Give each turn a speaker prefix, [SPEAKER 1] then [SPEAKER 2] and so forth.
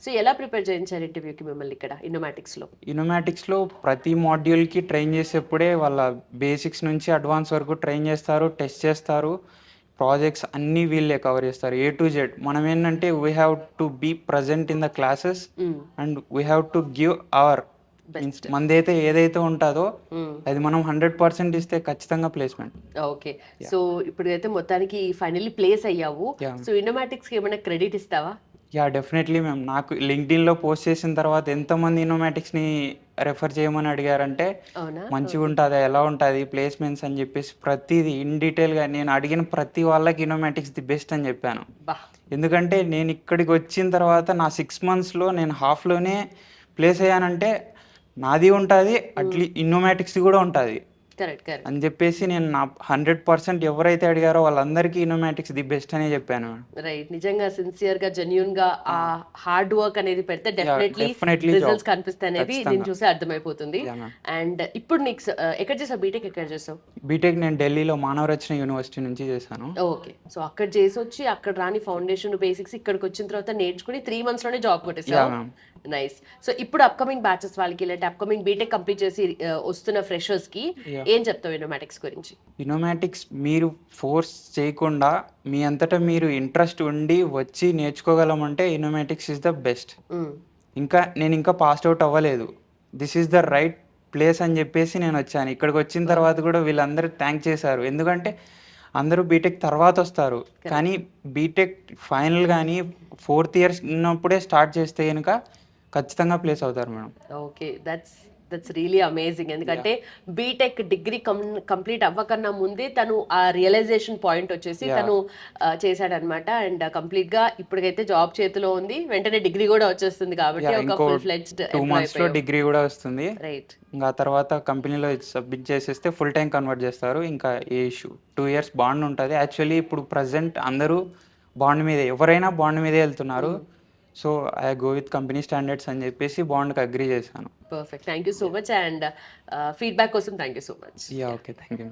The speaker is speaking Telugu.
[SPEAKER 1] సో ఎలా ప్రిపేర్ చేయించారు ఇంటర్వ్యూకి మిమ్మల్ని ఇక్కడ ఇన్నోమాటిక్స్లో?
[SPEAKER 2] ఇనోమాటిక్స్లో ప్రతి మాడ్యూల్కి ట్రైన్ చేసేప్పుడే వాళ్ళ బేసిక్స్ నుంచి అడ్వాన్స్ వరకు ట్రైన్ చేస్తారు, టెస్ట్ చేస్తారు. ప్రాజెక్ట్స్ అన్నీ వీళ్ళే కవర్ చేస్తారు, ఏ టు జెడ్. మనం ఏంటంటే we have to be present in the classes and we have to give our means మనదైతే ఏదైతే ఉంటుందో అది మనం 100% ఇస్తే ఖచ్చితంగా ప్లేస్మెంట్.
[SPEAKER 1] ఓకే, సో ఇప్పుడైతే మొత్తానికి ఫైనల్లీ ప్లేస్ అయ్యావు. సో ఇన్నోమాటిక్స్కి ఏమైనా క్రెడిట్ ఇస్తావా?
[SPEAKER 2] Yeah definitely ma'am. నాకు లింక్డ్ఇన్లో పోస్ట్ చేసిన తర్వాత ఎంతోమంది ఇన్నోమాటిక్స్ని రెఫర్ చేయమని అడిగారంటే మంచిగా ఉంటుందా, ఎలా ఉంటుంది ప్లేస్మెంట్స్ అని చెప్పేసి ప్రతిదీ ఇన్ డీటెయిల్గా నేను అడిగిన ప్రతి వాళ్ళకి ఇన్నోమాటిక్స్ ది బెస్ట్ అని చెప్పాను. ఎందుకంటే నేను ఇక్కడికి వచ్చిన తర్వాత నా 6 monthsలో నేను హాఫ్లోనే ప్లేస్ అయ్యానంటే నాది ఉంటుంది, అట్లీ ఇన్నోమాటిక్స్ కూడా ఉంటుంది అని చెప్పేసి నేను నా 100% ఎవరైతే అడిగారో వాళ్ళందరికీ ఇన్నోమాటిక్స్ ది బెస్ట్ అనే చెప్పాను.
[SPEAKER 1] రైట్, నిజంగా సిన్సియర్ గా జెన్యూన్ గా ఆ హార్డ్ వర్క్ అనేది పెడితే డెఫినెట్లీ రిజల్ట్స్ కనిపిస్తాయి అనేది నేను చూసి అర్థమైపోతుంది. అండ్ ఇప్పుడు నీకు ఎక్కడ చేసావు బీటెక్? ఎక్కడ చేసావు
[SPEAKER 2] బీటెక్? నేను ఢిల్లీలో మానవరచన యూనివర్సిటీ నుంచి చేశాను.
[SPEAKER 1] ఓకే, సో అక్కడ చేసి వచ్చి అక్కడ రాని ఫౌండేషన్ బేసిక్స్ ఇక్కడికి వచ్చిన తర్వాత నేర్చుకుని 3 months లోనే జాబ్ కొట్టేసావు. నైస్. సో ఇప్పుడు అప్కమింగ్ బ్యాచెస్ వాళ్ళకి లేదంటే అప్కమింగ్ బీటెక్ కంప్లీట్ చేసి వస్తున్న ఫ్రెషర్స్ కి ఏం చెప్తావు ఇన్నోమాటిక్స్ గురించి?
[SPEAKER 2] ఇన్నోమాటిక్స్ మీరు ఫోర్స్ చేయకుండా మీ అంతటా మీరు ఇంట్రెస్ట్ ఉండి వచ్చి నేర్చుకోగలమంటే ఇన్నోమాటిక్స్ ఇస్ ద బెస్ట్. నేను ఇంకా పాస్ అవుట్ అవ్వలేదు, this is the right place అని చెప్పేసి నేను వచ్చాను. ఇక్కడికి వచ్చిన తర్వాత కూడా వీళ్ళందరూ థ్యాంక్ చేశారు. ఎందుకంటే అందరూ బీటెక్ తర్వాత వస్తారు, కానీ బీటెక్ ఫైనల్ కానీ 4th year ఉన్నప్పుడే స్టార్ట్ చేస్తే కనుక ఖచ్చితంగా ప్లేస్ అవుతారు madam.
[SPEAKER 1] Okay, that's really amazing. ఎందుకంటే బీటెక్ డిగ్రీ కంప్లీట్ అవ్వకన్నా ముందే తను ఆ రియలైజేషన్ పాయింట్ వచ్చేసి తను చేశాడనమాట. అండ్ కంప్లీట్ గా ఇప్పటికైతే జాబ్ చేతిలో ఉంది, వెంటనే డిగ్రీ కూడా వచ్చేస్తుంది కాబట్టి ఒక ఫుల్ ఫ్లెడ్జ్డ్
[SPEAKER 2] 2 monthsలో డిగ్రీ కూడా వస్తుంది.
[SPEAKER 1] రైట్,
[SPEAKER 2] ఇంకా తర్వాత కంపెనీలో సబ్మిట్ చేసేస్తే ఫుల్ టైం కన్వర్ట్ చేస్తారు. ఇంకా ఏ ఇష్యూ 2 years బాండ్ ఉంటుంది. యాక్చువల్లీ ఇప్పుడు ప్రజెంట్ అందరూ బాండ్ మీదే, ఎవరైనా బాండ్ మీదే వెళ్తున్నారు. So I go with company standards అని చెప్పేసి బాండ్కి అగ్రీ చేశాను.
[SPEAKER 1] Perfect, thank you so much. And feedback కోసం thank you so much.
[SPEAKER 2] Okay, thank you.